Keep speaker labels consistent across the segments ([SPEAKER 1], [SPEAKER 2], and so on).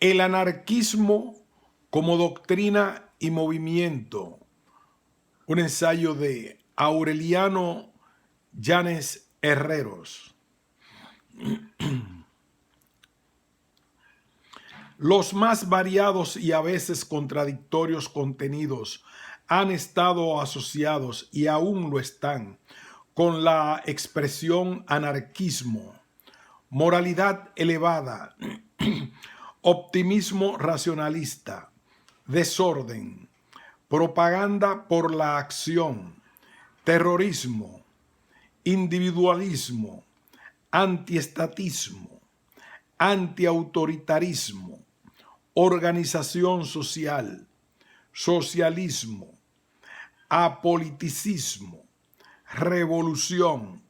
[SPEAKER 1] El anarquismo como doctrina y movimiento. Un ensayo de Aureliano Llanes Herreros. Los más variados y a veces contradictorios contenidos han estado asociados y aún lo están con la expresión anarquismo, moralidad elevada, optimismo racionalista, desorden, propaganda por la acción, terrorismo, individualismo, antiestatismo, antiautoritarismo, organización social, socialismo, apoliticismo, revolución.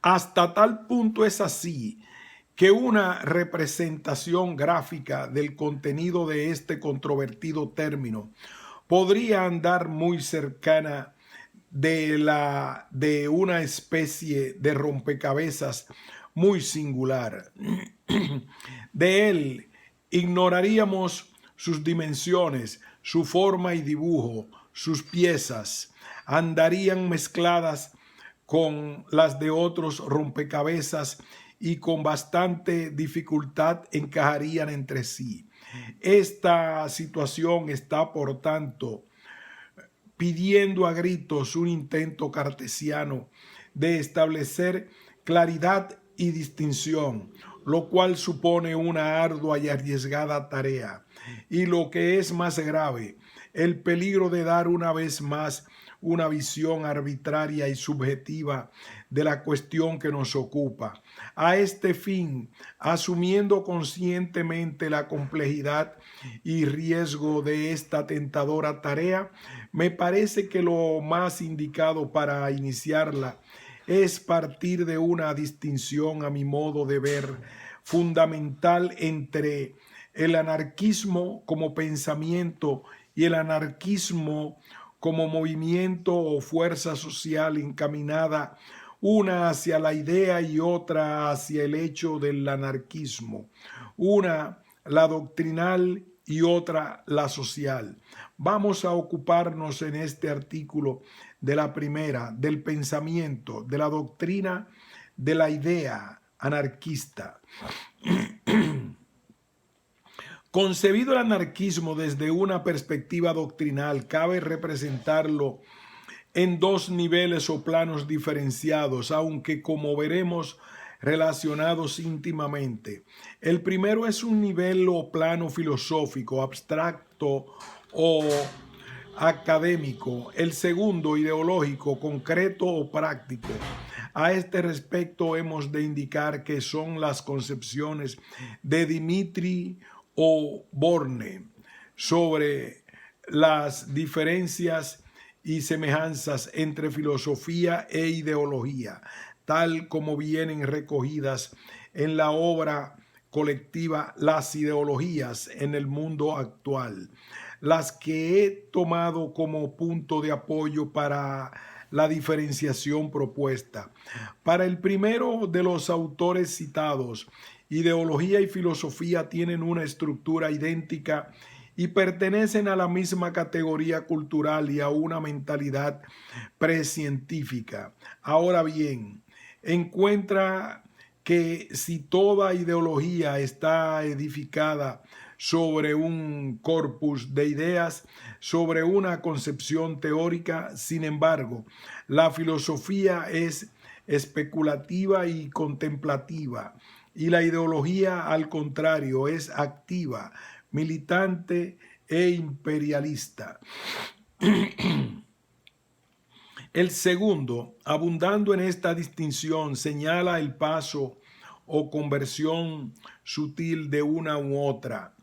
[SPEAKER 1] Hasta tal punto es así que una representación gráfica del contenido de este controvertido término podría andar muy cercana de una especie de rompecabezas muy singular. De él ignoraríamos sus dimensiones, su forma y dibujo, sus piezas andarían mezcladas con las de otros rompecabezas y con bastante dificultad encajarían entre sí. Esta situación está, por tanto, pidiendo a gritos un intento cartesiano de establecer claridad y distinción, lo cual supone una ardua y arriesgada tarea. Y lo que es más grave, el peligro de dar una vez más una visión arbitraria y subjetiva de la cuestión que nos ocupa. A este fin, asumiendo conscientemente la complejidad y riesgo de esta tentadora tarea, me parece que lo más indicado para iniciarla es partir de una distinción, a mi modo de ver, fundamental entre el anarquismo como pensamiento y el anarquismo como movimiento o fuerza social encaminada una hacia la idea y otra hacia el hecho del anarquismo, una la doctrinal y otra la social. Vamos a ocuparnos en este artículo de la primera, del pensamiento, de la doctrina, de la idea anarquista. Concebido el anarquismo desde una perspectiva doctrinal, cabe representarlo en dos niveles o planos diferenciados, aunque como veremos relacionados íntimamente. El primero es un nivel o plano filosófico, abstracto o académico. El segundo, ideológico, concreto o práctico. A este respecto hemos de indicar que son las concepciones de Dimitri o Borne sobre las diferencias y semejanzas entre filosofía e ideología, tal como vienen recogidas en la obra colectiva Las ideologías en el mundo actual, las que he tomado como punto de apoyo para la diferenciación propuesta. Para el primero de los autores citados, ideología y filosofía tienen una estructura idéntica y pertenecen a la misma categoría cultural y a una mentalidad precientífica. Ahora bien, encuentra que si toda ideología está edificada sobre un corpus de ideas, sobre una concepción teórica, sin embargo, la filosofía es especulativa y contemplativa, y la ideología, al contrario, es activa, militante e imperialista. El segundo, abundando en esta distinción, señala el paso o conversión sutil de una u otra.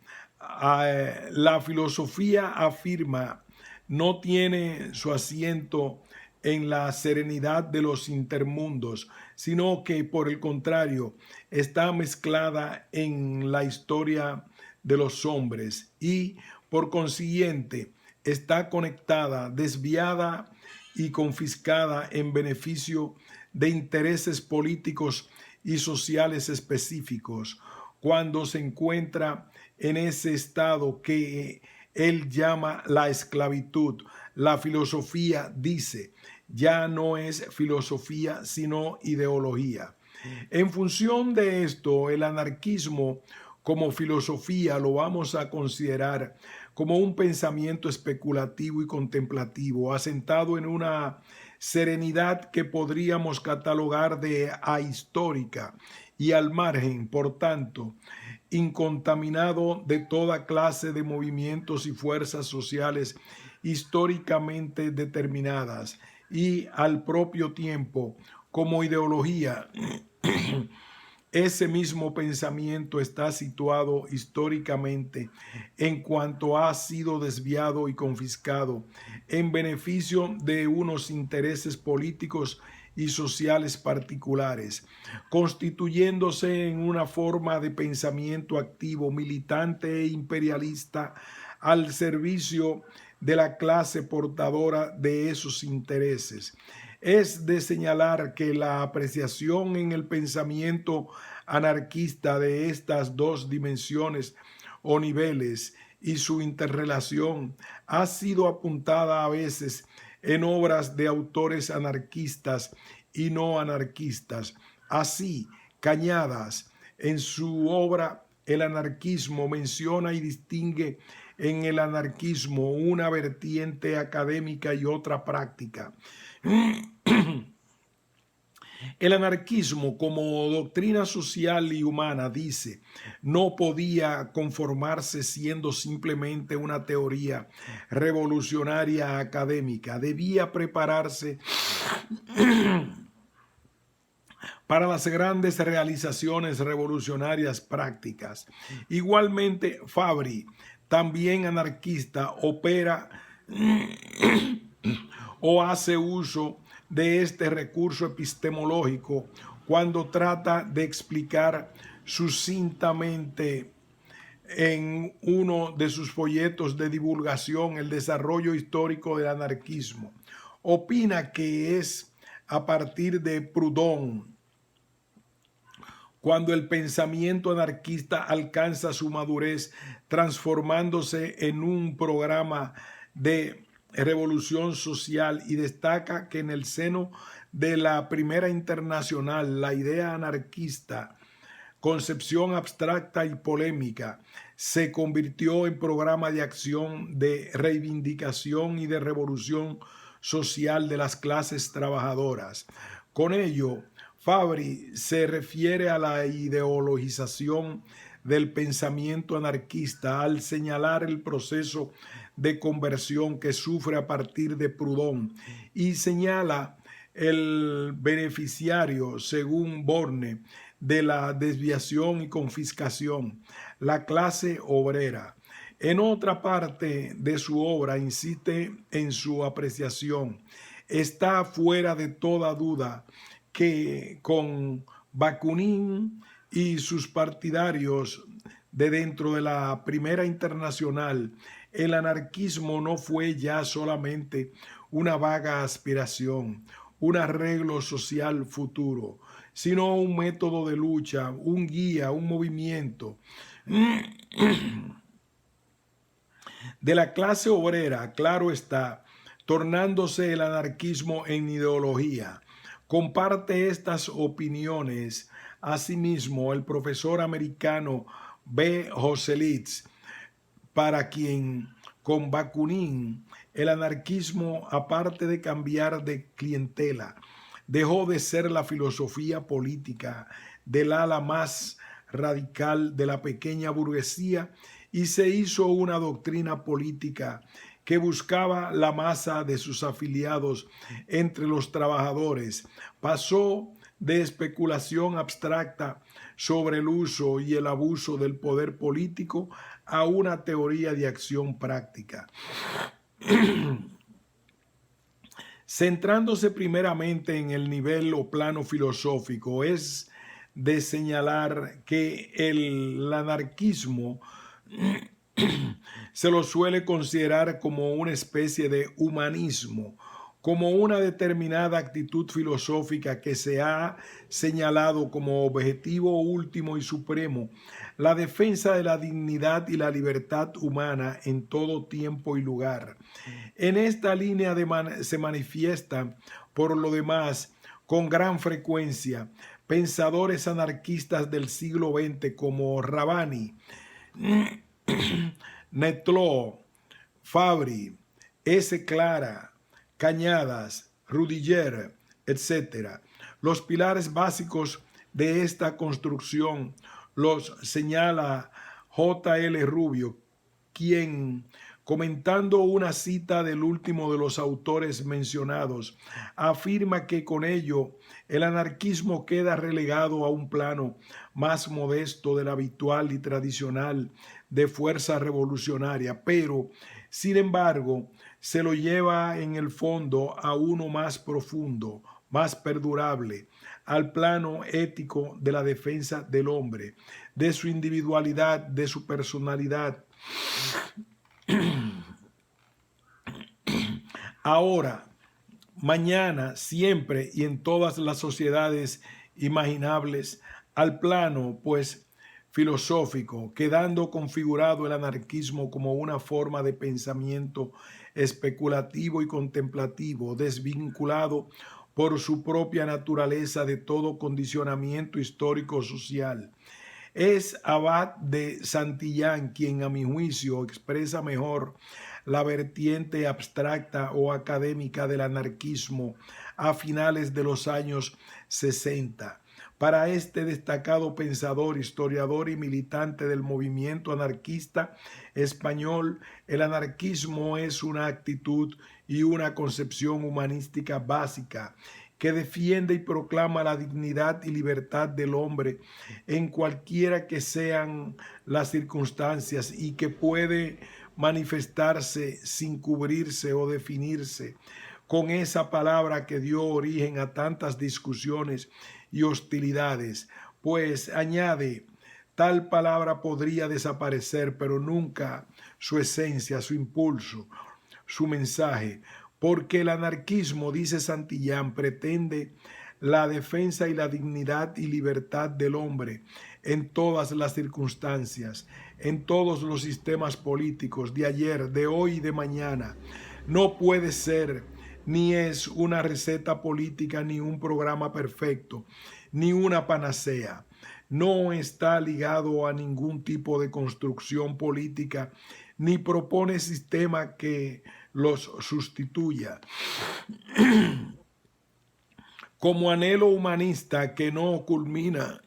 [SPEAKER 1] La filosofía, afirma, no tiene su asiento en la serenidad de los intermundos, sino que por el contrario está mezclada en la historia de los hombres y por consiguiente está conectada, desviada y confiscada en beneficio de intereses políticos y sociales específicos, cuando se encuentra en ese estado que él llama la esclavitud. La filosofía, dice, ya no es filosofía sino ideología. En función de esto, el anarquismo como filosofía lo vamos a considerar como un pensamiento especulativo y contemplativo, asentado en una serenidad que podríamos catalogar de ahistórica y al margen, por tanto, incontaminado de toda clase de movimientos y fuerzas sociales históricamente determinadas, y al propio tiempo como ideología. Ese mismo pensamiento está situado históricamente en cuanto ha sido desviado y confiscado en beneficio de unos intereses políticos y sociales particulares, constituyéndose en una forma de pensamiento activo, militante e imperialista al servicio de la clase portadora de esos intereses. Es de señalar que la apreciación en el pensamiento anarquista de estas dos dimensiones o niveles y su interrelación ha sido apuntada a veces en obras de autores anarquistas y no anarquistas. Así, Cañadas, en su obra El anarquismo, menciona y distingue en el anarquismo una vertiente académica y otra práctica. El anarquismo como doctrina social y humana, dice, no podía conformarse siendo simplemente una teoría revolucionaria académica. Debía prepararse para las grandes realizaciones revolucionarias prácticas. Igualmente, Fabri, también anarquista, opera o hace uso de este recurso epistemológico cuando trata de explicar sucintamente en uno de sus folletos de divulgación el desarrollo histórico del anarquismo. Opina que es a partir de Proudhon cuando el pensamiento anarquista alcanza su madurez, transformándose en un programa de revolución social, y destaca que en el seno de la Primera Internacional la idea anarquista, concepción abstracta y polémica, se convirtió en programa de acción de reivindicación y de revolución social de las clases trabajadoras. Con ello, Fabri se refiere a la ideologización del pensamiento anarquista al señalar el proceso de conversión que sufre a partir de Proudhon, y señala el beneficiario, según Borne, de la desviación y confiscación, la clase obrera. En otra parte de su obra insiste en su apreciación. Está fuera de toda duda que con Bakunin y sus partidarios de dentro de la Primera Internacional, el anarquismo no fue ya solamente una vaga aspiración, un arreglo social futuro, sino un método de lucha, un guía, un movimiento de la clase obrera, claro está, tornándose el anarquismo en ideología. Comparte estas opiniones asimismo el profesor americano B. Hoselitz, para quien con Bakunin el anarquismo, aparte de cambiar de clientela, dejó de ser la filosofía política del ala más radical de la pequeña burguesía y se hizo una doctrina política que buscaba la masa de sus afiliados entre los trabajadores. Pasó de especulación abstracta sobre el uso y el abuso del poder político a una teoría de acción práctica. Centrándose primeramente en el nivel o plano filosófico, es de señalar que el anarquismo se lo suele considerar como una especie de humanismo como una determinada actitud filosófica que se ha señalado como objetivo último y supremo, la defensa de la dignidad y la libertad humana en todo tiempo y lugar. En esta línea se manifiesta, por lo demás, con gran frecuencia, pensadores anarquistas del siglo XX como Rabbani, Netló, Fabri, S. Clara, Cañadas, Rudiller, etc. Los pilares básicos de esta construcción los señala J. L. Rubio, quien, comentando una cita del último de los autores mencionados, afirma que con ello el anarquismo queda relegado a un plano más modesto del habitual y tradicional de fuerza revolucionaria, pero, sin embargo, se lo lleva en el fondo a uno más profundo, más perdurable, al plano ético de la defensa del hombre, de su individualidad, de su personalidad. Ahora, mañana, siempre y en todas las sociedades imaginables, al plano, pues, filosófico, quedando configurado el anarquismo como una forma de pensamiento especulativo y contemplativo, desvinculado por su propia naturaleza de todo condicionamiento histórico-social. Es Abad de Santillán quien, a mi juicio, expresa mejor la vertiente abstracta o académica del anarquismo a finales de los años 60. Para este destacado pensador, historiador y militante del movimiento anarquista español, el anarquismo es una actitud y una concepción humanística básica que defiende y proclama la dignidad y libertad del hombre en cualquiera que sean las circunstancias y que puede manifestarse sin cubrirse o definirse con esa palabra que dio origen a tantas discusiones y hostilidades, pues añade, tal palabra podría desaparecer, pero nunca su esencia, su impulso, su mensaje, porque el anarquismo, dice Santillán, pretende la defensa y la dignidad y libertad del hombre en todas las circunstancias, en todos los sistemas políticos de ayer, de hoy y de mañana. No puede ser, ni es una receta política, ni un programa perfecto, ni una panacea. No está ligado a ningún tipo de construcción política, ni propone sistema que los sustituya. Como anhelo humanista que no culmina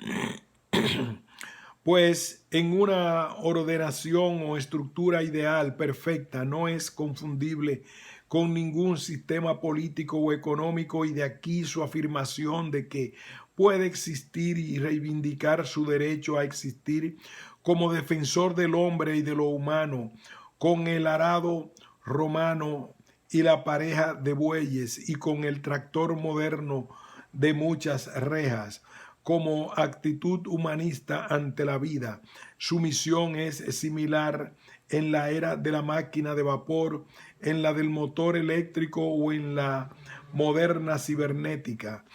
[SPEAKER 1] pues en una ordenación o estructura ideal perfecta, no es confundible con ningún sistema político o económico, y de aquí su afirmación de que puede existir y reivindicar su derecho a existir como defensor del hombre y de lo humano, con el arado romano y la pareja de bueyes y con el tractor moderno de muchas rejas, como actitud humanista ante la vida. Su misión es similar en la era de la máquina de vapor, en la del motor eléctrico o en la moderna cibernética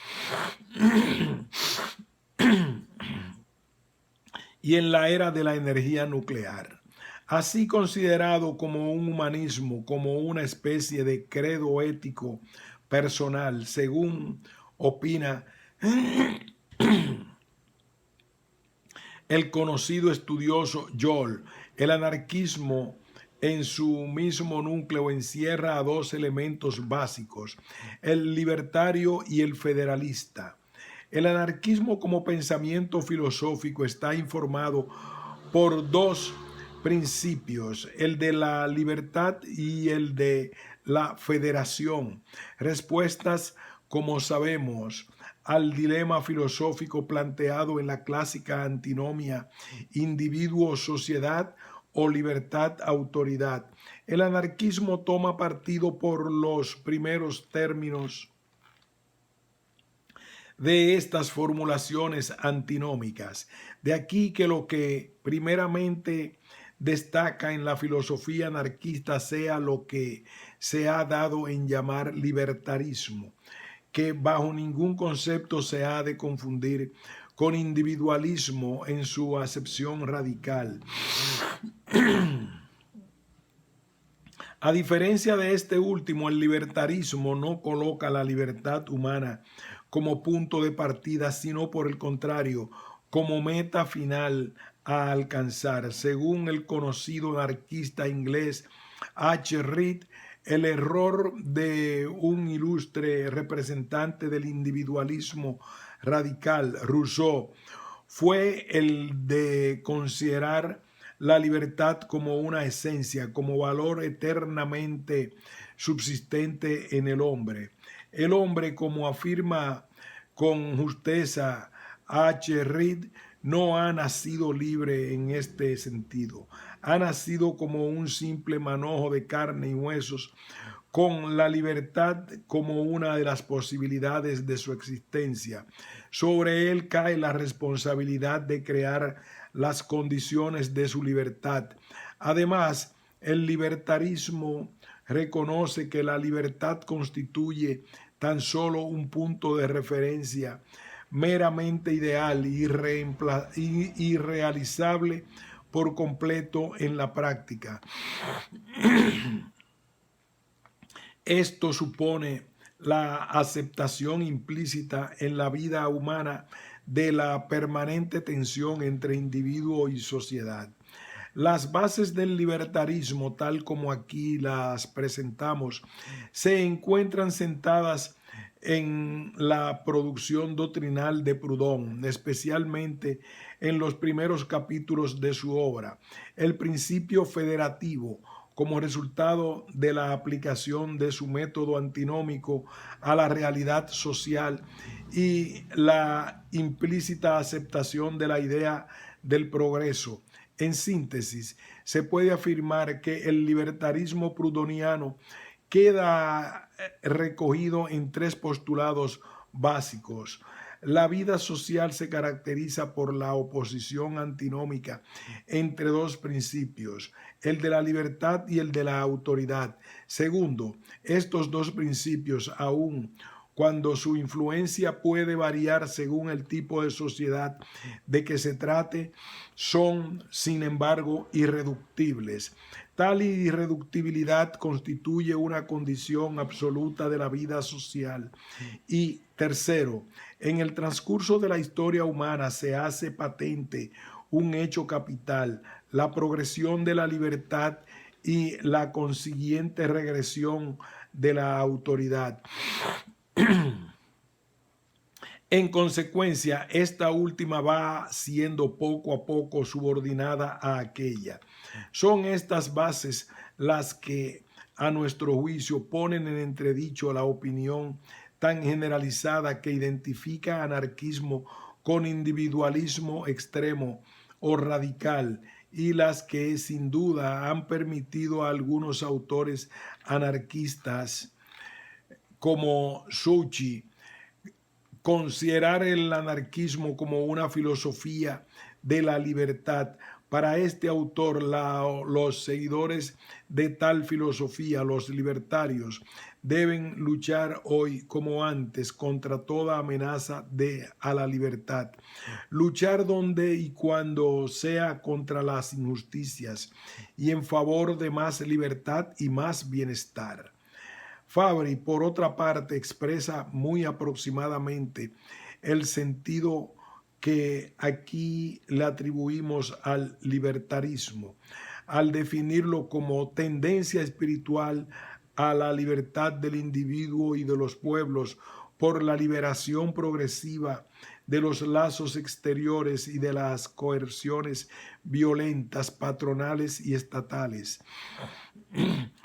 [SPEAKER 1] y en la era de la energía nuclear. Así considerado como un humanismo, como una especie de credo ético personal, según opina el conocido estudioso Joel, el anarquismo en su mismo núcleo encierra a dos elementos básicos, el libertario y el federalista. El anarquismo como pensamiento filosófico está informado por dos principios, el de la libertad y el de la federación, respuestas, como sabemos, al dilema filosófico planteado en la clásica antinomia individuo-sociedad o libertad-autoridad. El anarquismo toma partido por los primeros términos de estas formulaciones antinómicas. De aquí que lo que primeramente destaca en la filosofía anarquista sea lo que se ha dado en llamar libertarismo, que bajo ningún concepto se ha de confundir con individualismo en su acepción radical. A diferencia de este último, el libertarismo no coloca la libertad humana como punto de partida, sino por el contrario, como meta final a alcanzar. Según el conocido anarquista inglés H. Reed, el error de un ilustre representante del individualismo radical, Rousseau, fue el de considerar la libertad como una esencia, como valor eternamente subsistente en el hombre. El hombre, como afirma con justeza H. Reed, no ha nacido libre en este sentido. Ha nacido como un simple manojo de carne y huesos, con la libertad como una de las posibilidades de su existencia. Sobre él cae la responsabilidad de crear las condiciones de su libertad. Además, el libertarismo reconoce que la libertad constituye tan solo un punto de referencia meramente ideal y irrealizable por completo en la práctica. Esto supone la aceptación implícita en la vida humana de la permanente tensión entre individuo y sociedad. Las bases del libertarismo, tal como aquí las presentamos, se encuentran sentadas en la producción doctrinal de Proudhon, especialmente en los primeros capítulos de su obra. El principio federativo, como resultado de la aplicación de su método antinómico a la realidad social y la implícita aceptación de la idea del progreso. En síntesis, se puede afirmar que el libertarismo proudhoniano queda recogido en tres postulados básicos. La vida social se caracteriza por la oposición antinómica entre dos principios, el de la libertad y el de la autoridad. Segundo, estos dos principios, aun cuando su influencia puede variar según el tipo de sociedad de que se trate, son, sin embargo, irreductibles. Tal irreductibilidad constituye una condición absoluta de la vida social. Y tercero, en el transcurso de la historia humana se hace patente un hecho capital, la progresión de la libertad y la consiguiente regresión de la autoridad. En consecuencia, esta última va siendo poco a poco subordinada a aquella. Son estas bases las que, a nuestro juicio, ponen en entredicho la opinión tan generalizada que identifica anarquismo con individualismo extremo o radical, y las que sin duda han permitido a algunos autores anarquistas como Souchy considerar el anarquismo como una filosofía de la libertad. Para este autor, los seguidores de tal filosofía, los libertarios, deben luchar hoy como antes contra toda amenaza a la libertad. Luchar donde y cuando sea contra las injusticias y en favor de más libertad y más bienestar. Fabri, por otra parte, expresa muy aproximadamente el sentido que aquí le atribuimos al libertarismo, al definirlo como tendencia espiritual a la libertad del individuo y de los pueblos por la liberación progresiva de los lazos exteriores y de las coerciones violentas, patronales y estatales.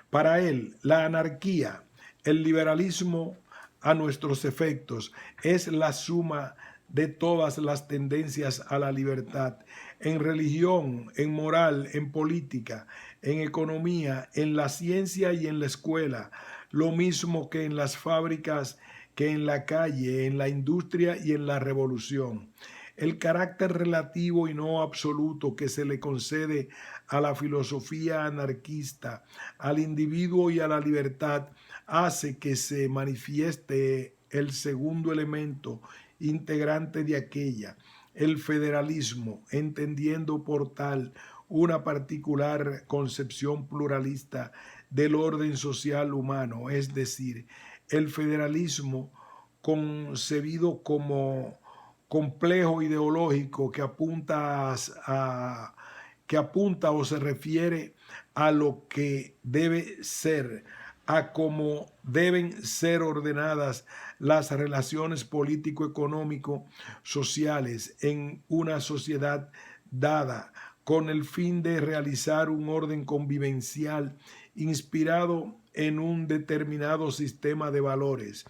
[SPEAKER 1] Para él, la anarquía, el liberalismo, a nuestros efectos, es la suma de todas las tendencias a la libertad, en religión, en moral, en política, en economía, en la ciencia y en la escuela, lo mismo que en las fábricas, que en la calle, en la industria y en la revolución. El carácter relativo y no absoluto que se le concede a la filosofía anarquista, al individuo y a la libertad, hace que se manifieste el segundo elemento integrante de aquella, el federalismo, entendiendo por tal una particular concepción pluralista del orden social humano, es decir, el federalismo concebido como complejo ideológico que apunta o se refiere a lo que debe ser, a cómo deben ser ordenadas las relaciones político-económico-sociales en una sociedad dada, con el fin de realizar un orden convivencial inspirado en un determinado sistema de valores.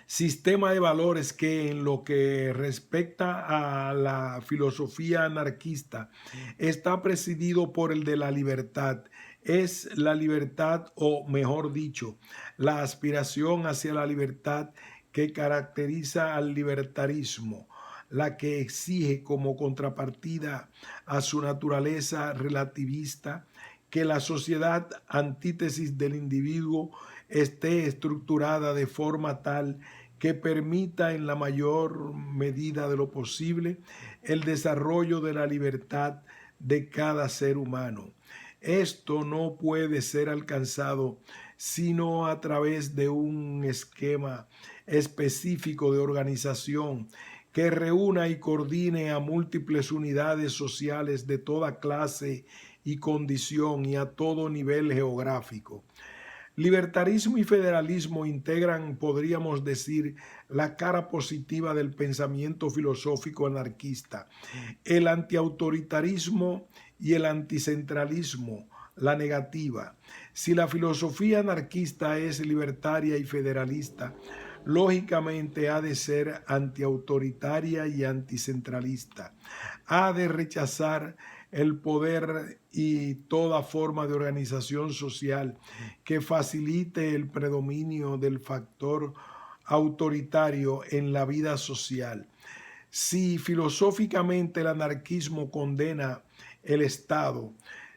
[SPEAKER 1] Sistema de valores que en lo que respecta a la filosofía anarquista está presidido por el de la libertad. Es la libertad, o mejor dicho, la aspiración hacia la libertad que caracteriza al libertarismo, la que exige como contrapartida a su naturaleza relativista que la sociedad, antítesis del individuo, esté estructurada de forma tal que permita en la mayor medida de lo posible el desarrollo de la libertad de cada ser humano. Esto no puede ser alcanzado sino a través de un esquema específico de organización que reúna y coordine a múltiples unidades sociales de toda clase y condición y a todo nivel geográfico. Libertarismo y federalismo integran, podríamos decir, la cara positiva del pensamiento filosófico anarquista, el antiautoritarismo y el anticentralismo, la negativa. Si la filosofía anarquista es libertaria y federalista, lógicamente ha de ser antiautoritaria y anticentralista. Ha de rechazar el poder y toda forma de organización social que facilite el predominio del factor autoritario en la vida social. Si filosóficamente el anarquismo condena el Estado,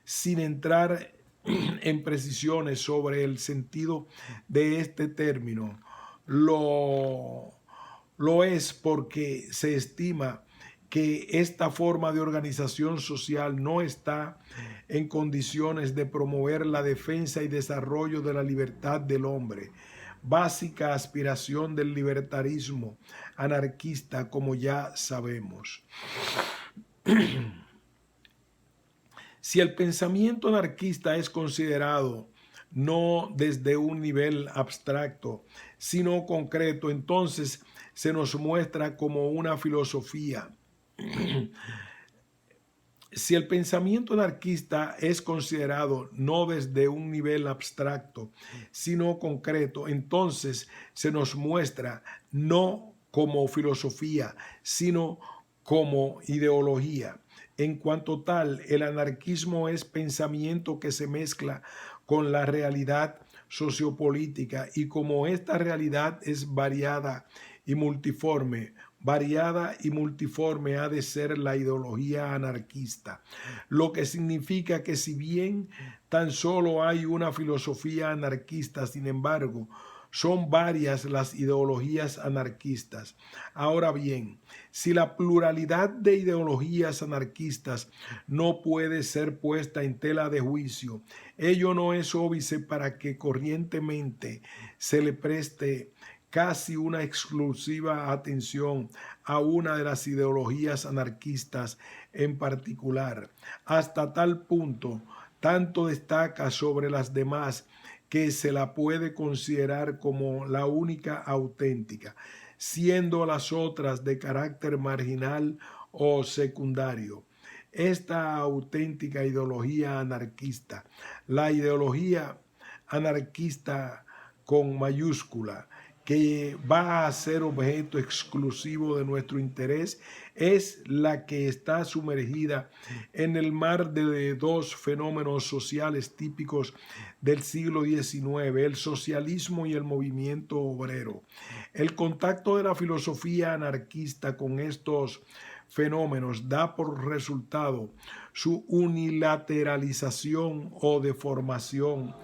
[SPEAKER 1] sin entrar en precisiones sobre el sentido de este término, lo es porque se estima que esta forma de organización social no está en condiciones de promover la defensa y desarrollo de la libertad del hombre, básica aspiración del libertarismo anarquista, como ya sabemos. Si el pensamiento anarquista es considerado no desde un nivel abstracto, sino concreto, entonces se nos muestra como una filosofía. Si el pensamiento anarquista es considerado no desde un nivel abstracto, sino concreto, entonces se nos muestra no como filosofía, sino como ideología. En cuanto tal, el anarquismo es pensamiento que se mezcla con la realidad sociopolítica, y como esta realidad es variada y multiforme ha de ser la ideología anarquista, lo que significa que si bien tan solo hay una filosofía anarquista, sin embargo, son varias las ideologías anarquistas. Ahora bien, si la pluralidad de ideologías anarquistas no puede ser puesta en tela de juicio, ello no es óbice para que corrientemente se le preste casi una exclusiva atención a una de las ideologías anarquistas en particular. Hasta tal punto, tanto destaca sobre las demás que se la puede considerar como la única auténtica, siendo las otras de carácter marginal o secundario. Esta auténtica ideología anarquista, la ideología anarquista con mayúscula, que va a ser objeto exclusivo de nuestro interés es la que está sumergida en el mar de dos fenómenos sociales típicos del siglo XIX, el socialismo y el movimiento obrero. El contacto de la filosofía anarquista con estos fenómenos da por resultado su unilateralización o deformación.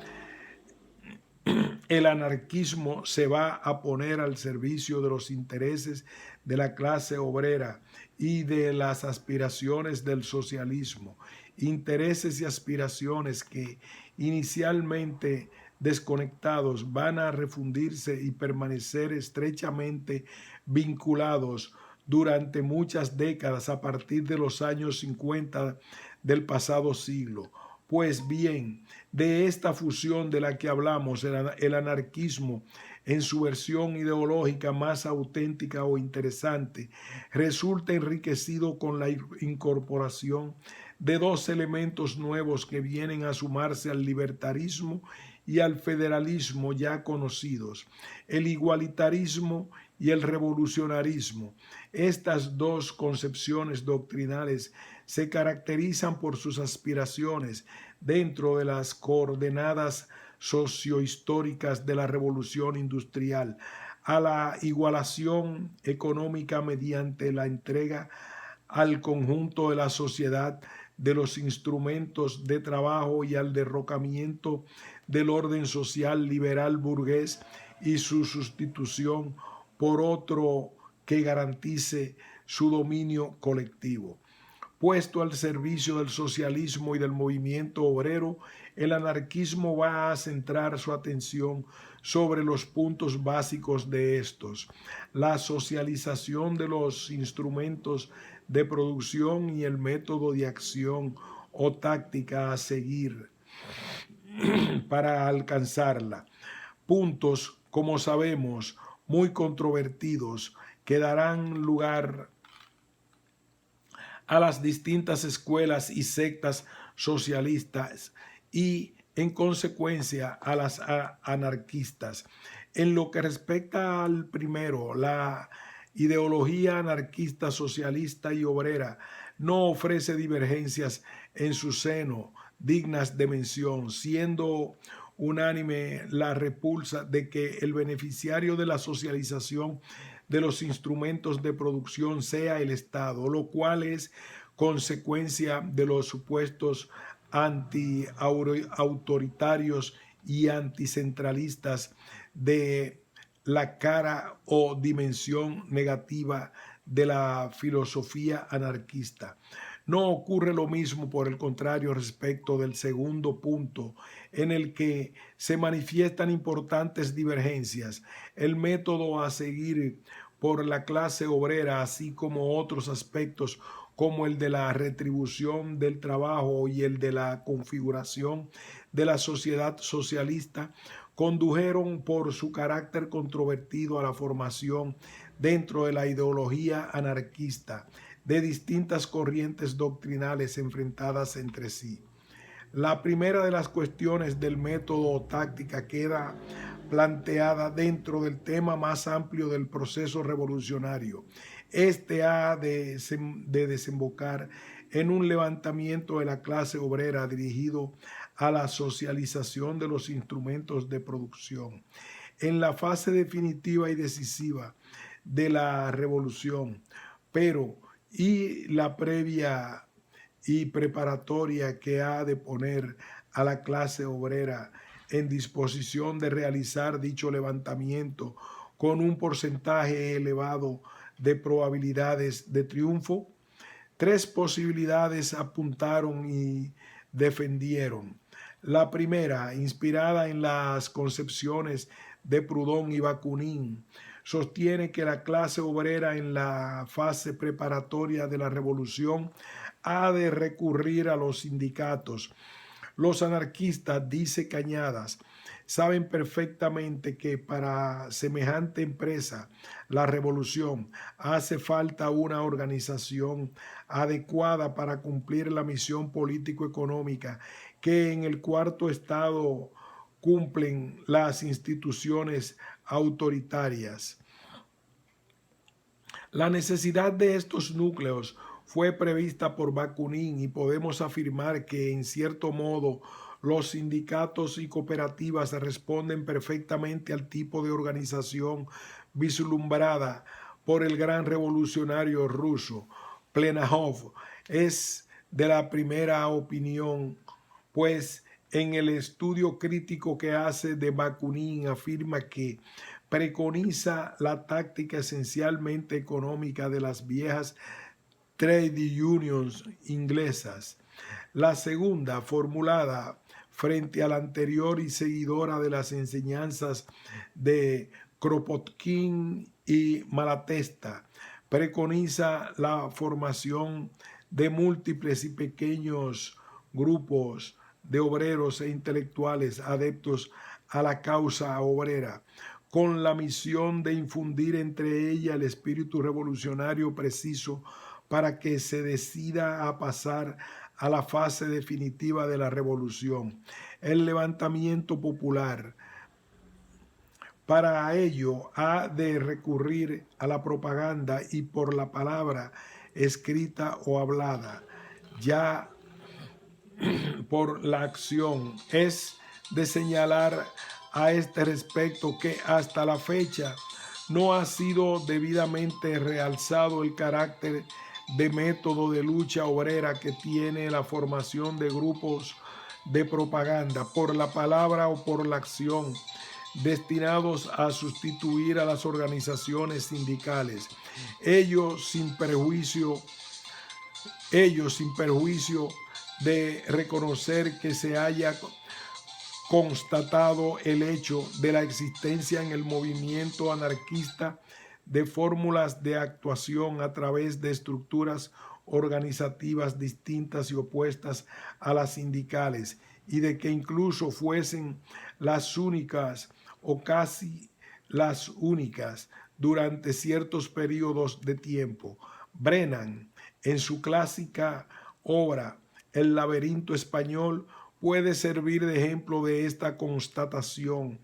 [SPEAKER 1] El anarquismo se va a poner al servicio de los intereses de la clase obrera y de las aspiraciones del socialismo, intereses y aspiraciones que inicialmente desconectados van a refundirse y permanecer estrechamente vinculados durante muchas décadas a partir de los años 50 del pasado siglo. Pues bien, de esta fusión de la que hablamos, el anarquismo en su versión ideológica más auténtica o interesante, resulta enriquecido con la incorporación de dos elementos nuevos que vienen a sumarse al libertarismo y al federalismo ya conocidos, el igualitarismo y el revolucionarismo. Estas dos concepciones doctrinales se caracterizan por sus aspiraciones dentro de las coordenadas sociohistóricas de la revolución industrial a la igualación económica mediante la entrega al conjunto de la sociedad de los instrumentos de trabajo y al derrocamiento del orden social liberal burgués y su sustitución por otro que garantice su dominio colectivo. Puesto al servicio del socialismo y del movimiento obrero, el anarquismo va a centrar su atención sobre los puntos básicos de estos: la socialización de los instrumentos de producción y el método de acción o táctica a seguir para alcanzarla. Puntos, como sabemos, muy controvertidos que darán lugar a las distintas escuelas y sectas socialistas y, en consecuencia, a las anarquistas. En lo que respecta al primero, la ideología anarquista, socialista y obrera no ofrece divergencias en su seno dignas de mención, siendo unánime la repulsa de que el beneficiario de la socialización de los instrumentos de producción sea el Estado, lo cual es consecuencia de los supuestos anti-autoritarios y anticentralistas de la cara o dimensión negativa de la filosofía anarquista. No ocurre lo mismo, por el contrario, respecto del segundo punto, en el que se manifiestan importantes divergencias. El método a seguir por la clase obrera, así como otros aspectos como el de la retribución del trabajo y el de la configuración de la sociedad socialista, condujeron por su carácter controvertido a la formación dentro de la ideología anarquista de distintas corrientes doctrinales enfrentadas entre sí. La primera de las cuestiones del método o táctica queda planteada dentro del tema más amplio del proceso revolucionario. Este ha de desembocar en un levantamiento de la clase obrera dirigido a la socialización de los instrumentos de producción. En la fase definitiva y decisiva de la revolución, pero y la previa y preparatoria que ha de poner a la clase obrera en disposición de realizar dicho levantamiento con un porcentaje elevado de probabilidades de triunfo. Tres posibilidades apuntaron y defendieron. La primera, inspirada en las concepciones de Proudhon y Bakunin, sostiene que la clase obrera en la fase preparatoria de la revolución ha de recurrir a los sindicatos. Los anarquistas, dice Cañadas, saben perfectamente que para semejante empresa, la revolución, hace falta una organización adecuada para cumplir la misión político-económica que en el cuarto estado cumplen las instituciones autoritarias. La necesidad de estos núcleos fue prevista por Bakunin y podemos afirmar que, en cierto modo, los sindicatos y cooperativas responden perfectamente al tipo de organización vislumbrada por el gran revolucionario ruso. Plenajov es de la primera opinión, pues en el estudio crítico que hace de Bakunin afirma que preconiza la táctica esencialmente económica de las viejas trade unions inglesas. La segunda, formulada frente a la anterior y seguidora de las enseñanzas de Kropotkin y Malatesta, preconiza la formación de múltiples y pequeños grupos de obreros e intelectuales adeptos a la causa obrera, con la misión de infundir entre ella el espíritu revolucionario preciso para que se decida a pasar a la fase definitiva de la revolución, el levantamiento popular. Para ello ha de recurrir a la propaganda y por la palabra escrita o hablada, ya por la acción. Es de señalar a este respecto que hasta la fecha no ha sido debidamente realzado el carácter de método de lucha obrera que tiene la formación de grupos de propaganda por la palabra o por la acción, destinados a sustituir a las organizaciones sindicales. Ellos sin perjuicio de reconocer que se haya constatado el hecho de la existencia en el movimiento anarquista de fórmulas de actuación a través de estructuras organizativas distintas y opuestas a las sindicales, y de que incluso fuesen las únicas o casi las únicas durante ciertos periodos de tiempo. Brennan, en su clásica obra El laberinto español, puede servir de ejemplo de esta constatación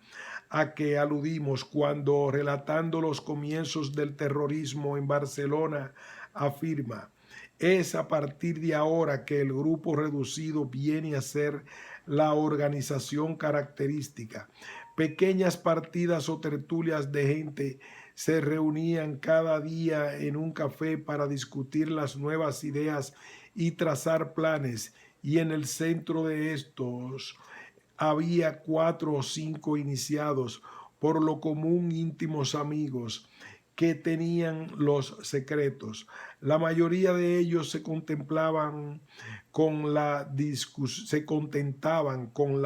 [SPEAKER 1] a que aludimos cuando, relatando los comienzos del terrorismo en Barcelona, afirma: es a partir de ahora que el grupo reducido viene a ser la organización característica. Pequeñas partidas o tertulias de gente se reunían cada día en un café para discutir las nuevas ideas y trazar planes, y en el centro de estos había 4 o 5 iniciados, por lo común íntimos amigos, que tenían los secretos. La mayoría de ellos se contentaban con la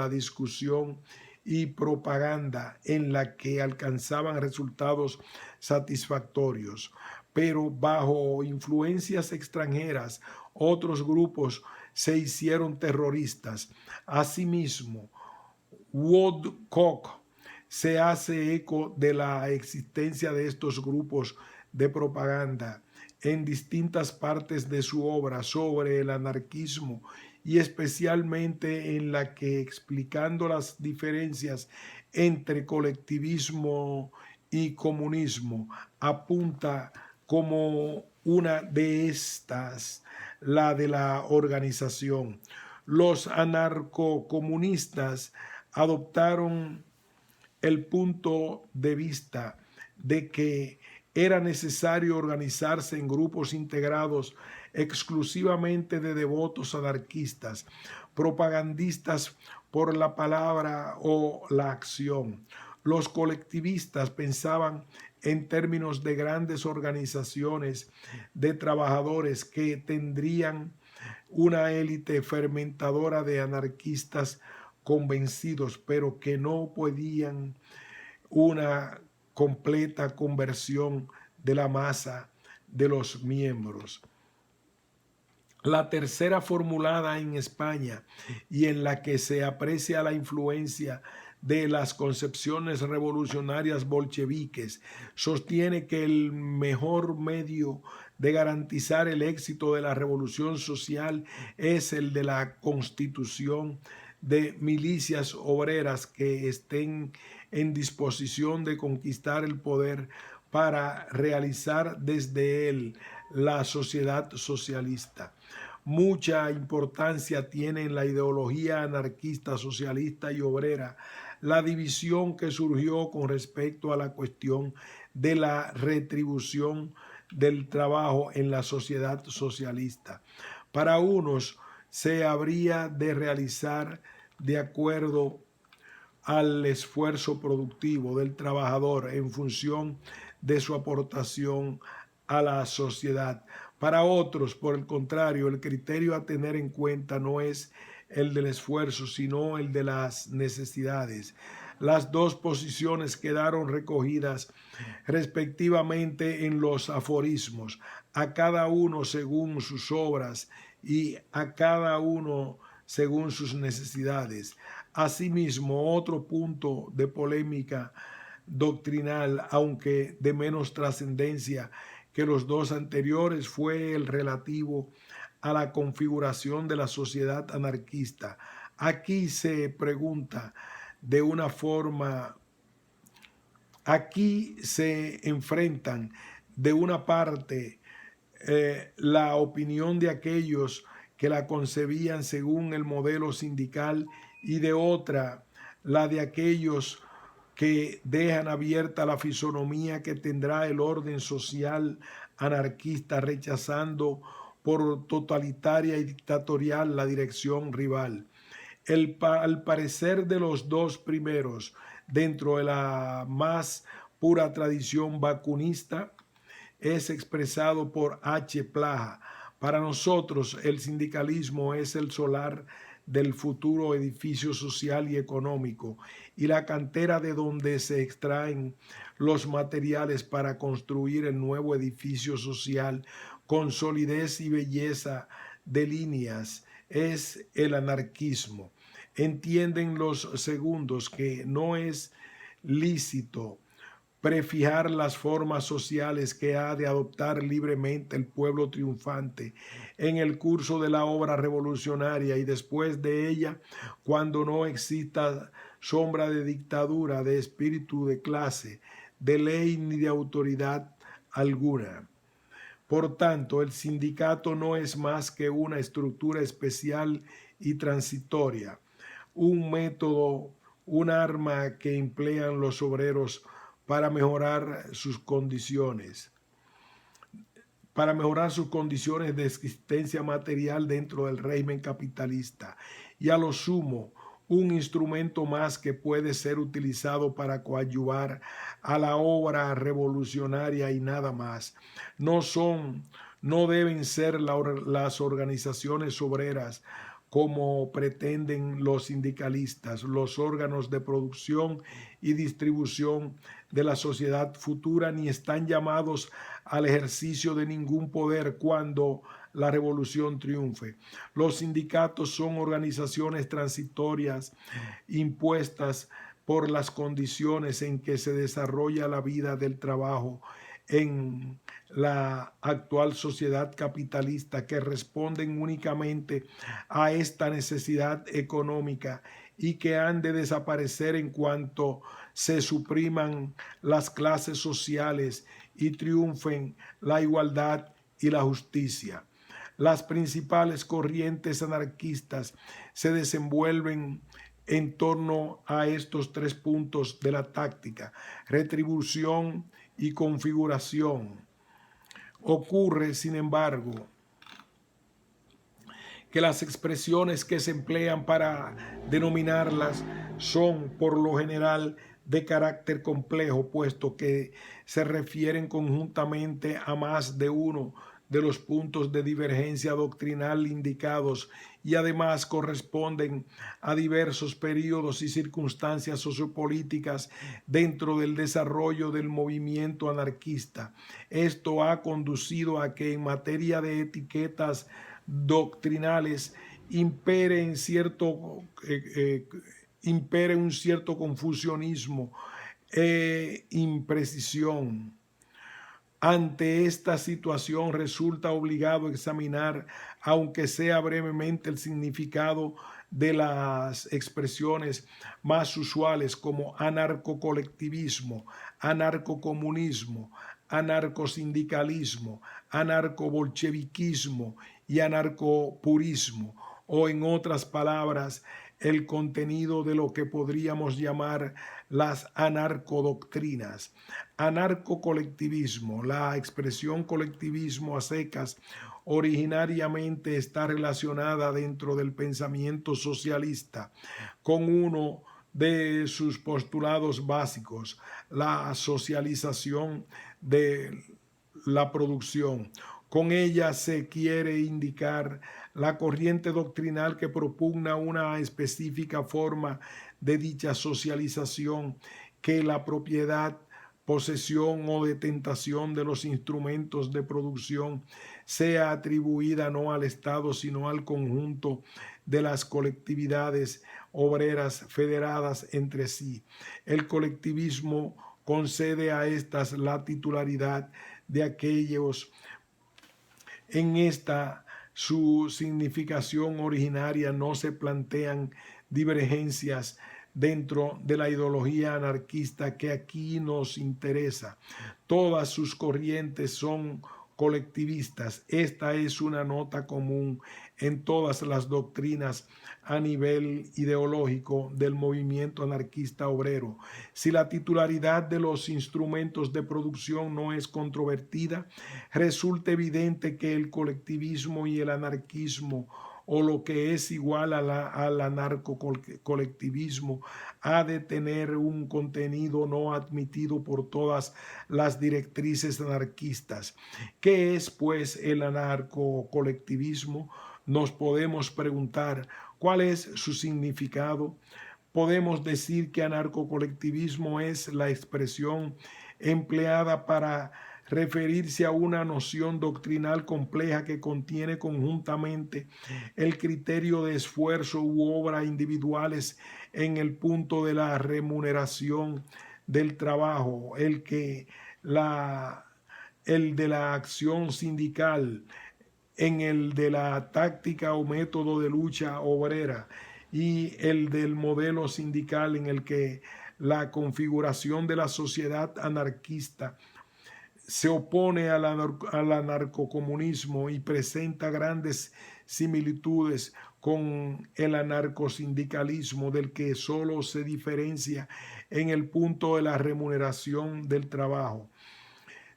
[SPEAKER 1] discusión y propaganda en la que alcanzaban resultados satisfactorios, pero bajo influencias extranjeras otros grupos se hicieron terroristas. Asimismo, Woodcock se hace eco de la existencia de estos grupos de propaganda en distintas partes de su obra sobre el anarquismo, y especialmente en la que, explicando las diferencias entre colectivismo y comunismo, apunta como una de estas la de la organización. Los anarcocomunistas adoptaron el punto de vista de que era necesario organizarse en grupos integrados exclusivamente de devotos anarquistas, propagandistas por la palabra o la acción. Los colectivistas pensaban en términos de grandes organizaciones de trabajadores que tendrían una élite fermentadora de anarquistas convencidos, pero que no podían una completa conversión de la masa de los miembros. La tercera, formulada en España y en la que se aprecia la influencia de las concepciones revolucionarias bolcheviques, sostiene que el mejor medio de garantizar el éxito de la revolución social es el de la constitución de milicias obreras que estén en disposición de conquistar el poder para realizar desde él la sociedad socialista. Mucha importancia tiene en la ideología anarquista, socialista y obrera la división que surgió con respecto a la cuestión de la retribución del trabajo en la sociedad socialista. Para unos se habría de realizar de acuerdo al esfuerzo productivo del trabajador en función de su aportación a la sociedad. Para otros, por el contrario, el criterio a tener en cuenta no es el del esfuerzo, sino el de las necesidades. Las dos posiciones quedaron recogidas respectivamente en los aforismos, a cada uno según sus obras y a cada uno según sus necesidades. Asimismo, otro punto de polémica doctrinal, aunque de menos trascendencia que los dos anteriores, fue el relativo a la configuración de la sociedad anarquista. Aquí se pregunta de una forma, aquí se enfrentan de una parte la opinión de aquellos que la concebían según el modelo sindical y de otra la de aquellos que dejan abierta la fisonomía que tendrá el orden social anarquista, rechazando por totalitaria y dictatorial la dirección rival. Al parecer de los dos primeros, dentro de la más pura tradición vacunista, es expresado por H. Plaja. Para nosotros el sindicalismo es el solar del futuro edificio social y económico y la cantera de donde se extraen los materiales para construir el nuevo edificio social con solidez y belleza de líneas es el anarquismo. Entienden los segundos que no es lícito prefijar las formas sociales que ha de adoptar libremente el pueblo triunfante en el curso de la obra revolucionaria y después de ella, cuando no exista sombra de dictadura, de espíritu de clase, de ley ni de autoridad alguna. Por tanto, el sindicato no es más que una estructura especial y transitoria, un método, un arma que emplean los obreros para mejorar sus condiciones, de existencia material dentro del régimen capitalista y a lo sumo un instrumento más que puede ser utilizado para coadyuvar a la obra revolucionaria y nada más. No deben ser las organizaciones obreras como pretenden los sindicalistas, los órganos de producción y distribución de la sociedad futura, ni están llamados al ejercicio de ningún poder cuando la revolución triunfe. Los sindicatos son organizaciones transitorias impuestas por las condiciones en que se desarrolla la vida del trabajo en la actual sociedad capitalista, que responden únicamente a esta necesidad económica y que han de desaparecer en cuanto se supriman las clases sociales y triunfen la igualdad y la justicia. Las principales corrientes anarquistas se desenvuelven en torno a estos tres puntos de la táctica: retribución y configuración. Ocurre, sin embargo, que las expresiones que se emplean para denominarlas son por lo general de carácter complejo, puesto que se refieren conjuntamente a más de uno de los puntos de divergencia doctrinal indicados y además corresponden a diversos periodos y circunstancias sociopolíticas dentro del desarrollo del movimiento anarquista. Esto ha conducido a que en materia de etiquetas doctrinales impere un cierto confusionismo e imprecisión. Ante esta situación resulta obligado examinar, aunque sea brevemente, el significado de las expresiones más usuales como anarcocolectivismo, anarcocomunismo, anarcosindicalismo, anarcobolcheviquismo y anarcopurismo, o en otras palabras, el contenido de lo que podríamos llamar las anarcodoctrinas. Anarcocolectivismo, la expresión colectivismo a secas, originariamente está relacionada dentro del pensamiento socialista con uno de sus postulados básicos, la socialización de la producción. Con ella se quiere indicar la corriente doctrinal que propugna una específica forma de dicha socialización, que la propiedad, posesión o detentación de los instrumentos de producción sea atribuida no al Estado, sino al conjunto de las colectividades obreras federadas entre sí. El colectivismo concede a estas la titularidad de aquellos. En esta su significación originaria no se plantean divergencias dentro de la ideología anarquista que aquí nos interesa. Todas sus corrientes son colectivistas. Esta es una nota común en todas las doctrinas a nivel ideológico del movimiento anarquista obrero. Si la titularidad de los instrumentos de producción no es controvertida, resulta evidente que el colectivismo y el anarquismo, o lo que es igual al anarcocolectivismo, ha de tener un contenido no admitido por todas las directrices anarquistas. ¿Qué es, pues, el anarcocolectivismo? Nos podemos preguntar cuál es su significado. Podemos decir que anarcocolectivismo es la expresión empleada para referirse a una noción doctrinal compleja que contiene conjuntamente el criterio de esfuerzo u obra individuales en el punto de la remuneración del trabajo, el de la acción sindical, en el de la táctica o método de lucha obrera, y el del modelo sindical en el que la configuración de la sociedad anarquista se opone al anarcocomunismo y presenta grandes similitudes con el anarcosindicalismo, del que solo se diferencia en el punto de la remuneración del trabajo.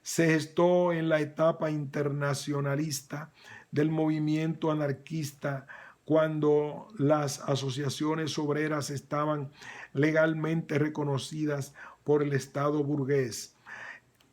[SPEAKER 1] Se gestó en la etapa internacionalista del movimiento anarquista, cuando las asociaciones obreras estaban legalmente reconocidas por el Estado burgués.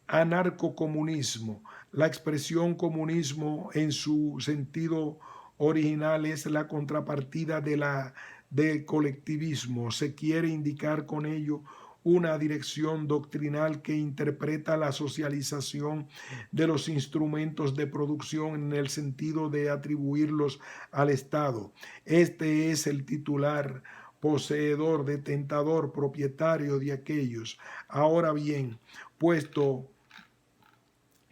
[SPEAKER 1] Anarcocomunismo. La expresión comunismo en su sentido original es la contrapartida del colectivismo. Se quiere indicar con ello una dirección doctrinal que interpreta la socialización de los instrumentos de producción en el sentido de atribuirlos al Estado. Este es el titular, poseedor, detentador, propietario de aquellos. Ahora bien, puesto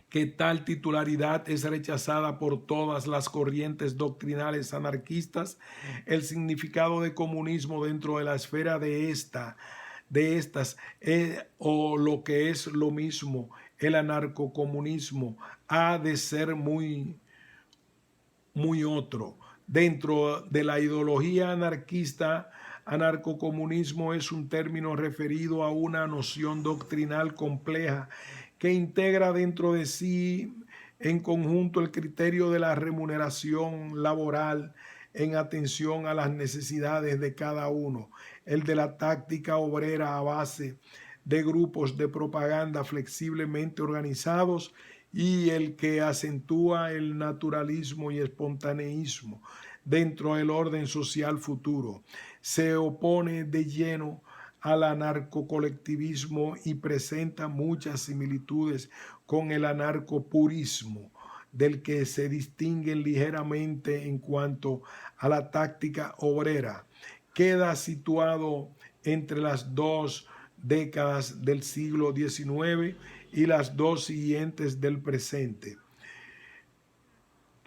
[SPEAKER 1] que tal titularidad es rechazada por todas las corrientes doctrinales anarquistas, el significado de comunismo dentro de la esfera de estas, o lo que es lo mismo, el anarcocomunismo, ha de ser muy otro. Dentro de la ideología anarquista, anarcocomunismo es un término referido a una noción doctrinal compleja que integra dentro de sí en conjunto el criterio de la remuneración laboral en atención a las necesidades de cada uno, el de la táctica obrera a base de grupos de propaganda flexiblemente organizados, y el que acentúa el naturalismo y espontaneísmo dentro del orden social futuro. Se opone de lleno al anarcocolectivismo y presenta muchas similitudes con el anarcopurismo, del que se distinguen ligeramente en cuanto a la táctica obrera. Queda situado entre las dos décadas del siglo XIX y las dos siguientes del presente.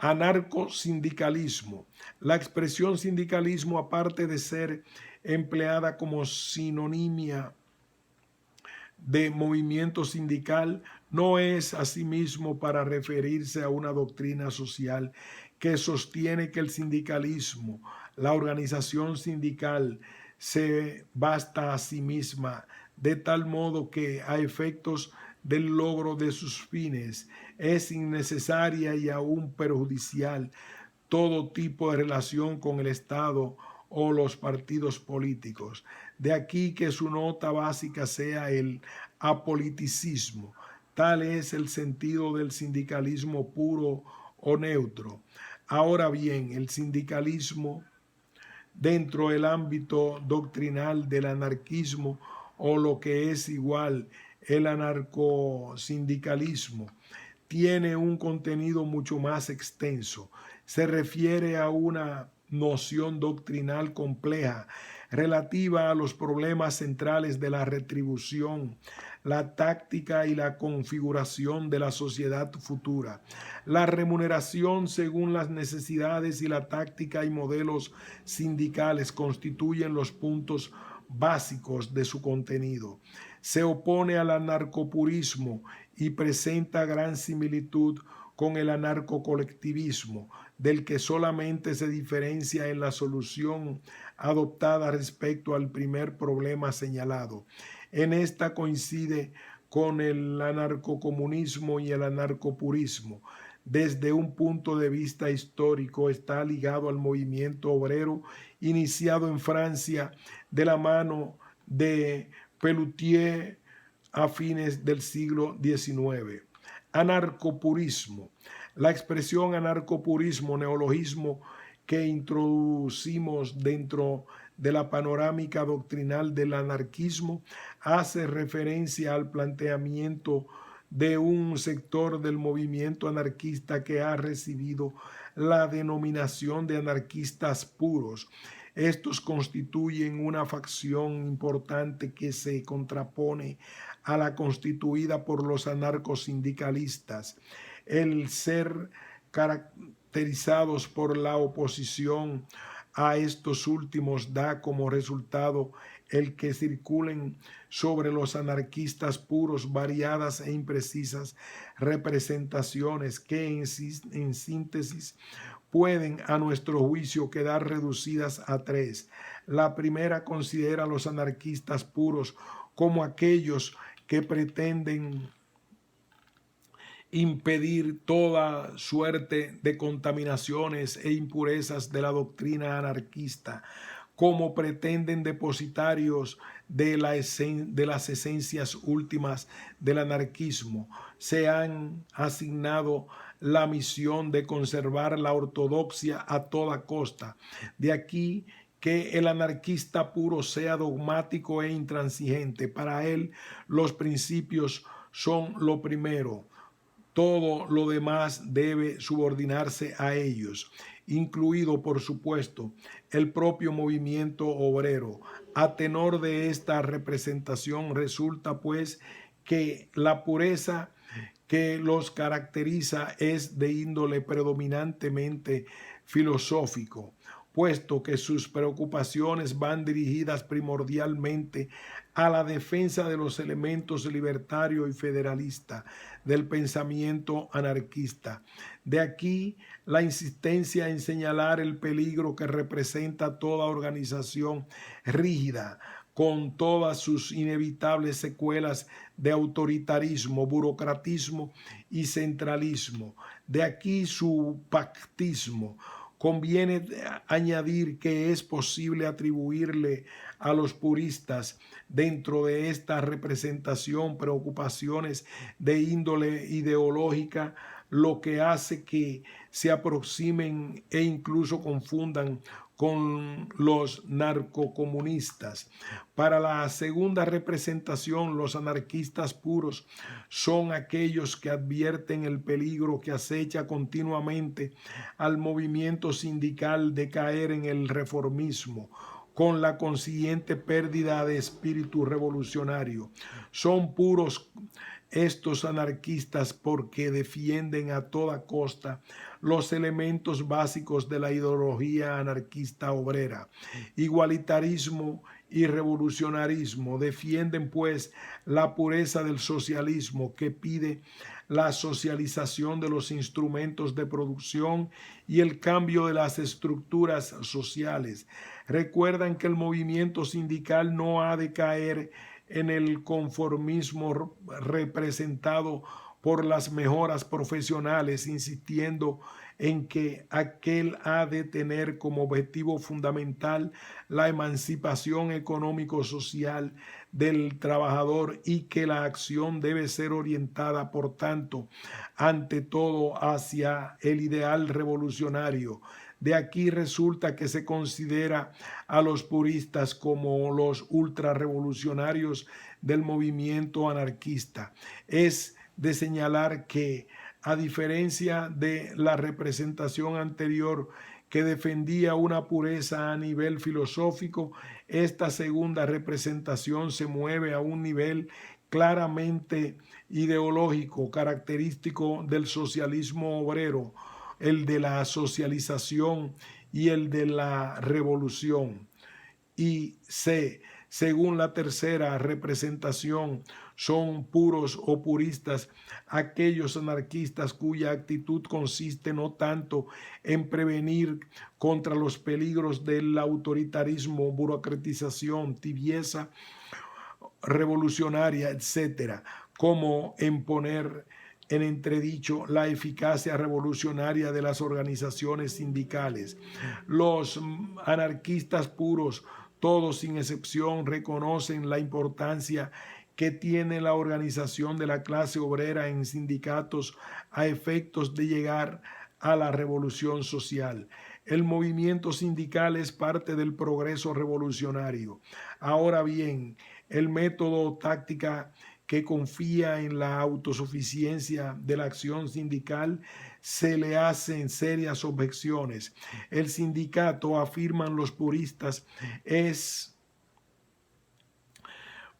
[SPEAKER 1] Anarcosindicalismo. La expresión sindicalismo, aparte de ser empleada como sinonimia de movimiento sindical, no es asimismo para referirse a una doctrina social que sostiene que el sindicalismo, la organización sindical, se basta a sí misma, de tal modo que a efectos del logro de sus fines es innecesaria y aún perjudicial todo tipo de relación con el Estado o los partidos políticos. De aquí que su nota básica sea el apoliticismo. Tal es el sentido del sindicalismo puro o neutro. Ahora bien, el sindicalismo dentro del ámbito doctrinal del anarquismo, o lo que es igual, el anarcosindicalismo, tiene un contenido mucho más extenso. Se refiere a una noción doctrinal compleja relativa a los problemas centrales de la retribución, la táctica y la configuración de la sociedad futura, la remuneración según las necesidades y la táctica y modelos sindicales constituyen los puntos básicos de su contenido. Se opone al anarcopurismo y presenta gran similitud con el anarcocolectivismo, del que solamente se diferencia en la solución adoptada respecto al primer problema señalado. En esta coincide con el anarcocomunismo y el anarcopurismo. Desde un punto de vista histórico está ligado al movimiento obrero iniciado en Francia de la mano de Pelloutier a fines del siglo XIX. Anarcopurismo. La expresión anarcopurismo, neologismo que introducimos dentro de la panorámica doctrinal del anarquismo, hace referencia al planteamiento de un sector del movimiento anarquista que ha recibido la denominación de anarquistas puros. Estos constituyen una facción importante que se contrapone a la constituida por los anarcosindicalistas. El ser caracterizados por la oposición a estos últimos da como resultado el que circulen sobre los anarquistas puros variadas e imprecisas representaciones que en síntesis pueden a nuestro juicio quedar reducidas a tres. La primera considera a los anarquistas puros como aquellos que pretenden impedir toda suerte de contaminaciones e impurezas de la doctrina anarquista, como pretenden depositarios de las esencias últimas del anarquismo. Se han asignado la misión de conservar la ortodoxia a toda costa. De aquí que el anarquista puro sea dogmático e intransigente. Para él los principios son lo primero. Todo lo demás debe subordinarse a ellos, incluido, por supuesto, el propio movimiento obrero. A tenor de esta representación resulta, pues, que la pureza que los caracteriza es de índole predominantemente filosófico, puesto que sus preocupaciones van dirigidas primordialmente a la defensa de los elementos libertario y federalista del pensamiento anarquista. De aquí la insistencia en señalar el peligro que representa toda organización rígida, con todas sus inevitables secuelas de autoritarismo, burocratismo y centralismo. De aquí su pactismo. Conviene añadir que es posible atribuirle a los puristas dentro de esta representación preocupaciones de índole ideológica, lo que hace que se aproximen e incluso confundan con los narcocomunistas. Para la segunda representación, los anarquistas puros son aquellos que advierten el peligro que acecha continuamente al movimiento sindical de caer en el reformismo, con la consiguiente pérdida de espíritu revolucionario. Son puros estos anarquistas porque defienden a toda costa los elementos básicos de la ideología anarquista obrera, igualitarismo y revolucionarismo. Defienden pues la pureza del socialismo que pide la socialización de los instrumentos de producción y el cambio de las estructuras sociales. Recuerdan que el movimiento sindical no ha de caer en el conformismo representado por las mejoras profesionales, insistiendo en que aquel ha de tener como objetivo fundamental la emancipación económico-social del trabajador y que la acción debe ser orientada, por tanto, ante todo hacia el ideal revolucionario. De aquí resulta que se considera a los puristas como los ultrarrevolucionarios del movimiento anarquista. Es de señalar que, a diferencia de la representación anterior que defendía una pureza a nivel filosófico, esta segunda representación se mueve a un nivel claramente ideológico, característico del socialismo obrero, el de la socialización y el de la revolución. Y C, según la tercera representación, son puros o puristas aquellos anarquistas cuya actitud consiste no tanto en prevenir contra los peligros del autoritarismo, burocratización, tibieza revolucionaria, etcétera, como en poner en entredicho la eficacia revolucionaria de las organizaciones sindicales. Los anarquistas puros, todos sin excepción, reconocen la importancia que tiene la organización de la clase obrera en sindicatos a efectos de llegar a la revolución social. El movimiento sindical es parte del progreso revolucionario. Ahora bien, el método o táctica que confía en la autosuficiencia de la acción sindical se le hacen serias objeciones. El sindicato, afirman los puristas, es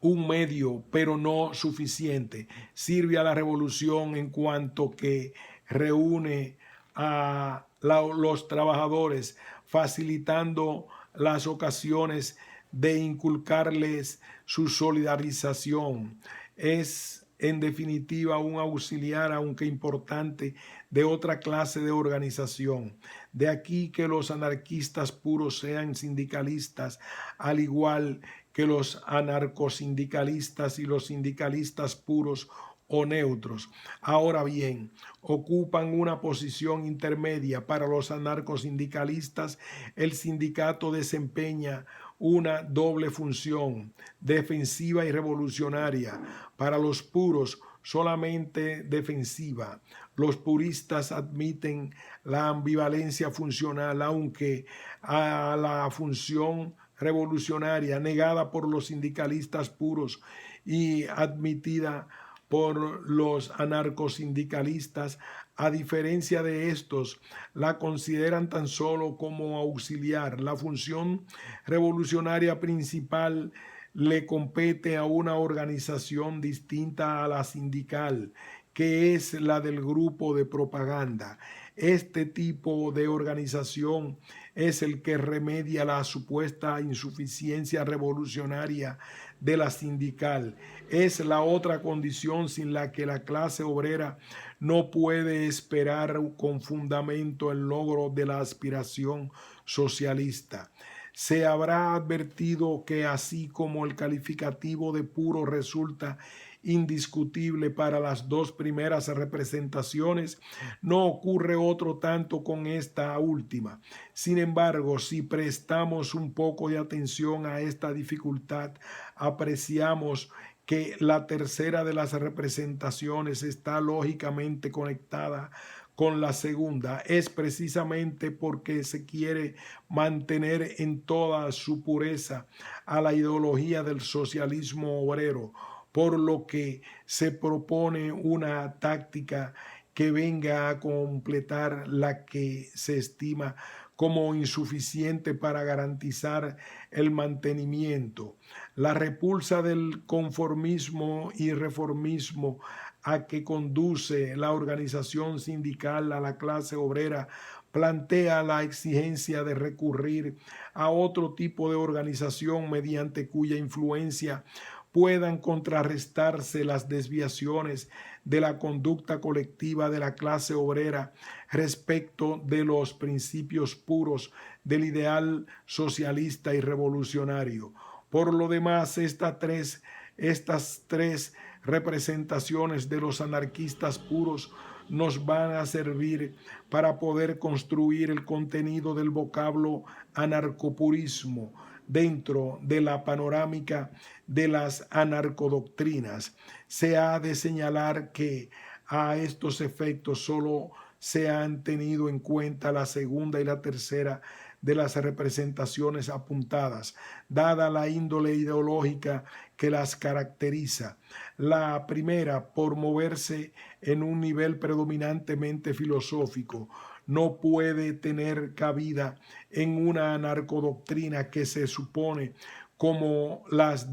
[SPEAKER 1] un medio, pero no suficiente. Sirve a la revolución en cuanto que reúne a los trabajadores, facilitando las ocasiones de inculcarles su solidarización. Es en definitiva un auxiliar, aunque importante, de otra clase de organización. De aquí que los anarquistas puros sean sindicalistas, al igual que los anarcosindicalistas y los sindicalistas puros o neutros. Ahora bien, ocupan una posición intermedia. Para los anarcosindicalistas, el sindicato desempeña una doble función, defensiva y revolucionaria. Para los puros, solamente defensiva. Los puristas admiten la ambivalencia funcional, aunque a la función revolucionaria negada por los sindicalistas puros y admitida por los anarcosindicalistas, a diferencia de estos, la consideran tan solo como auxiliar. La función revolucionaria principal le compete a una organización distinta a la sindical, que es la del grupo de propaganda. Este tipo de organización es el que remedia la supuesta insuficiencia revolucionaria de la sindical. Es la otra condición sin la que la clase obrera no puede esperar con fundamento el logro de la aspiración socialista. Se habrá advertido que así como el calificativo de puro resulta indiscutible para las dos primeras representaciones, no ocurre otro tanto con esta última. Sin embargo, si prestamos un poco de atención a esta dificultad, apreciamos que la tercera de las representaciones está lógicamente conectada con la segunda. Es precisamente porque se quiere mantener en toda su pureza a la ideología del socialismo obrero, por lo que se propone una táctica que venga a completar la que se estima como insuficiente para garantizar el mantenimiento. La repulsa del conformismo y reformismo a que conduce la organización sindical a la clase obrera plantea la exigencia de recurrir a otro tipo de organización mediante cuya influencia puedan contrarrestarse las desviaciones de la conducta colectiva de la clase obrera respecto de los principios puros del ideal socialista y revolucionario. Por lo demás, estas tres representaciones de los anarquistas puros nos van a servir para poder construir el contenido del vocablo anarcopurismo dentro de la panorámica de las anarcodoctrinas. Se ha de señalar que a estos efectos solo se han tenido en cuenta la segunda y la tercera de las representaciones apuntadas, dada la índole ideológica que las caracteriza. La primera, por moverse en un nivel predominantemente filosófico, no puede tener cabida en una anarcodoctrina que se supone como las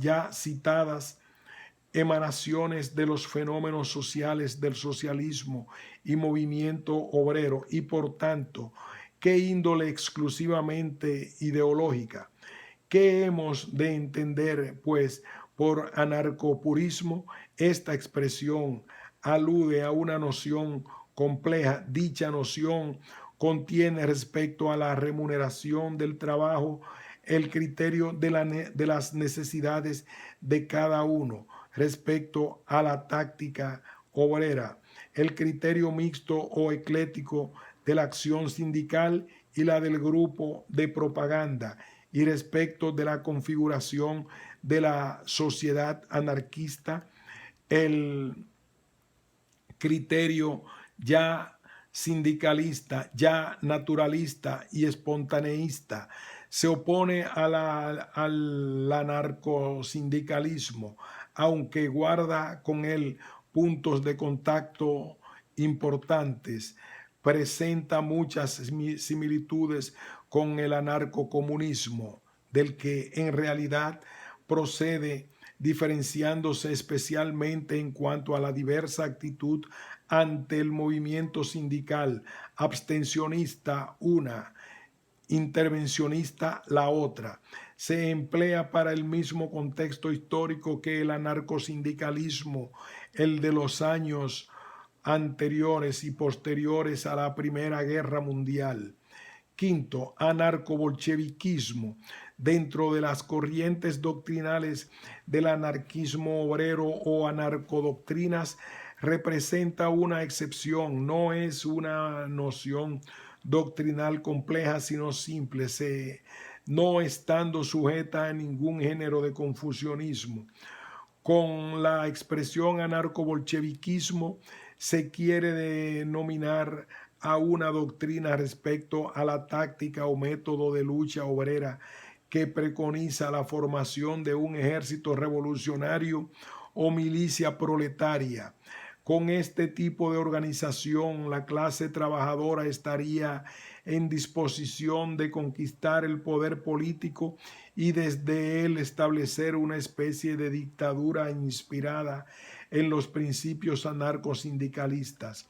[SPEAKER 1] ya citadas emanaciones de los fenómenos sociales del socialismo y movimiento obrero, y por tanto, ¿qué índole exclusivamente ideológica? ¿Qué hemos de entender, pues, por anarcopurismo? Esta expresión alude a una noción compleja. Dicha noción contiene respecto a la remuneración del trabajo el criterio de las necesidades de cada uno respecto a la táctica obrera, el criterio mixto o eclético de la acción sindical y la del grupo de propaganda, y respecto de la configuración de la sociedad anarquista, el criterio ya sindicalista, ya naturalista y espontaneísta. Se opone al anarcosindicalismo, aunque guarda con él puntos de contacto importantes. Presenta muchas similitudes con el anarcocomunismo, del que en realidad procede, diferenciándose especialmente en cuanto a la diversa actitud ante el movimiento sindical, abstencionista una, intervencionista la otra. Se emplea para el mismo contexto histórico que el anarcosindicalismo, el de los años anteriores y posteriores a la Primera Guerra Mundial. Quinto, anarcobolcheviquismo. Dentro de las corrientes doctrinales del anarquismo obrero o anarcodoctrinas, representa una excepción, no es una noción doctrinal compleja, sino simple, no estando sujeta a ningún género de confusionismo. Con la expresión anarcobolcheviquismo se quiere denominar a una doctrina respecto a la táctica o método de lucha obrera que preconiza la formación de un ejército revolucionario o milicia proletaria. Con este tipo de organización, la clase trabajadora estaría en disposición de conquistar el poder político y desde él establecer una especie de dictadura inspirada en los principios anarcosindicalistas.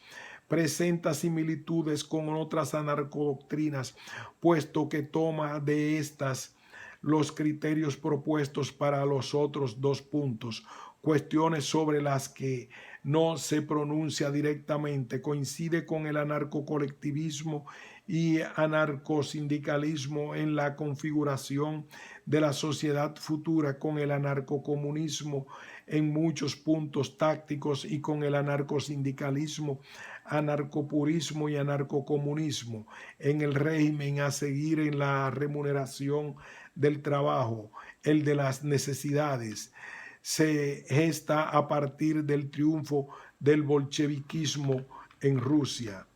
[SPEAKER 1] Presenta similitudes con otras anarcodoctrinas, puesto que toma de estas los criterios propuestos para los otros dos puntos, cuestiones sobre las que no se pronuncia directamente. Coincide con el anarcocolectivismo y anarcosindicalismo en la configuración de la sociedad futura, con el anarcocomunismo en muchos puntos tácticos y con el anarcosindicalismo, anarcopurismo y anarcocomunismo en el régimen a seguir en la remuneración del trabajo, el de las necesidades. Se gesta a partir del triunfo del bolcheviquismo en Rusia.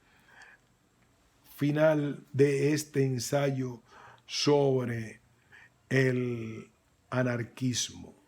[SPEAKER 1] Final de este ensayo sobre el anarquismo.